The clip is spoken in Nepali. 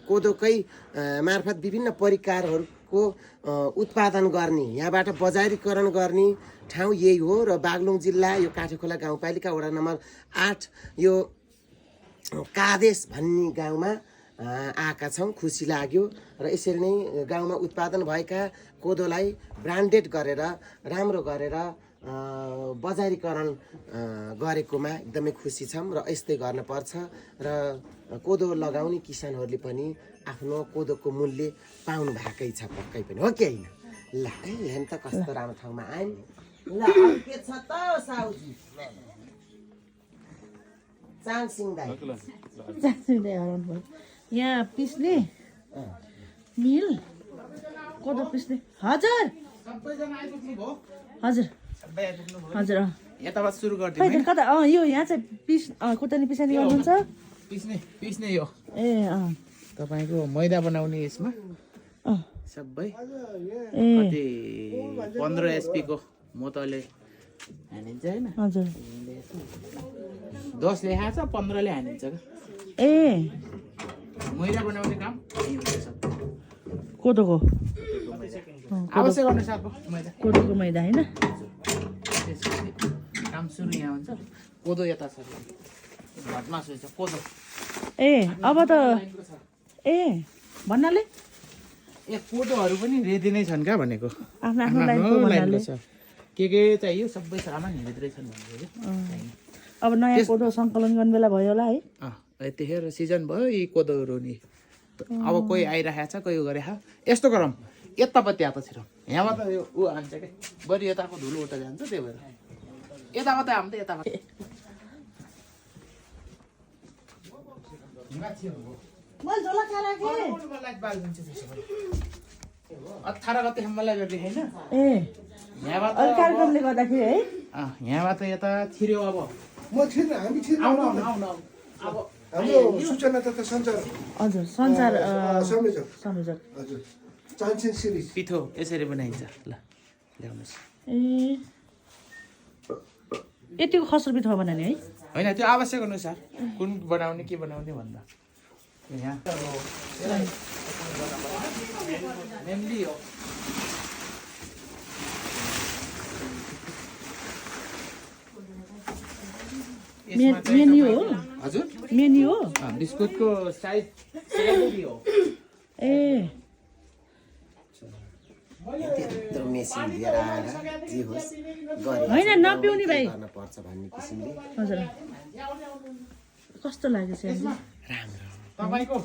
कोदोकै मार्फत विभिन्न परिकारहरूको उत्पादन गर्ने, यहाँबाट बजारीकरण गर्ने ठाउँ यही हो। र बागलुङ जिल्ला यो काठेखोला गाउँपालिका वडा नम्बर 8 यो कादेश भन्ने गाउँमा आएका छौँ। खुसी लाग्यो र यसरी नै गाउँमा उत्पादन भएका कोदोलाई ब्रान्डेड गरेर राम्रो गरेर बजारीकरण गरेकोमा एकदमै खुसी छौँ र यस्तै गर्नुपर्छ। र कोदो लगाउने किसानहरूले पनि आफ्नो कोदोको मूल्य पाउनु भएकै छ पक्कै पनि, हो कि होइन? ल हेर्नु त कस्तो राम्रो ठाउँमा आयौँ। ल के छ त साउजी? चाङसिङ दाइ यहाँ पिस्ने मिल कोदो पिस्ने। हजुर हजुर हजुर यताबाट सुरु गर्दिनु कता यो यहाँ चाहिँ खुर्सानी पिसानी गर्नुहुन्छ? पिस्ने यो ए तपाईँको मैदा बनाउने यसमा सबै ए कति 15 एसपी को मोतले हानिन्छ हैन? हजुर 10 लेखा छ, 15 ले हानिन्छ के। ए मैदा बनाउने काम यही हुन्छ सबै। कोदोको आवश्यक अनुसारको मैदा, कोदोको मैदा होइन? त्यसपछि काम सुरु यहाँ हुन्छ। कोदो यता छ, भटमास हुन्छ कोदो। ए अब त ए भन्नाले ए कोदोहरू पनि रेडी नै छन् क्या भनेको। आफ्नो आफ्नो लाइनको भन्नाले छ के चाहियो सबै सामान हिँड्दै छन् भनेको के। अब नयाँ कोदो सङ्कलन गर्ने बेला भयो होला है? यतिखेर सिजन भयो यी कोदोहरू नि। अब कोही आइरहेको छ, कोही गरेको। यस्तो गरौँ, यतापट्टि आएको छिरौँ, यहाँबाट यो ऊ हान्छ क्या, बरु यताको धुलो उता जान्छ, त्यही भएर यताबाट हाम त यताबाट। अठार गते मलाई गर्ने होइन ए यहाँबाट कार्यक्रमले गर्दाखेरि है? यहाँबाट यता छिर्यो। अब म छिर्न हामी छिर्न आउनु आउनु आउनु अब हाम्रो सूचना तथा सञ्चार हजुर संसार संयोजक संयोजक हजुर चान्सिङ सिरिज पिठो यसरी बनाइन्छ। ल ल्याउनुहोस्। ए यतिको खस्रो पिठो बनाउने है? होइन, त्यो आवश्यक अनुसार कुन बनाउने के बनाउने भन्दा यहाँ मेनली हो। मेन्यु हो? हजुर मेन्यु हो? बिस्कुटको साइज हो। ए त्यत्रो मेसिन लिएर आएर जे होस् गरे होइन नपिउने भाइ गर्न पर्छ भन्ने किसिमले हजुर कस्तो लाग्यो चाहिँ राम्रो। तपाईँको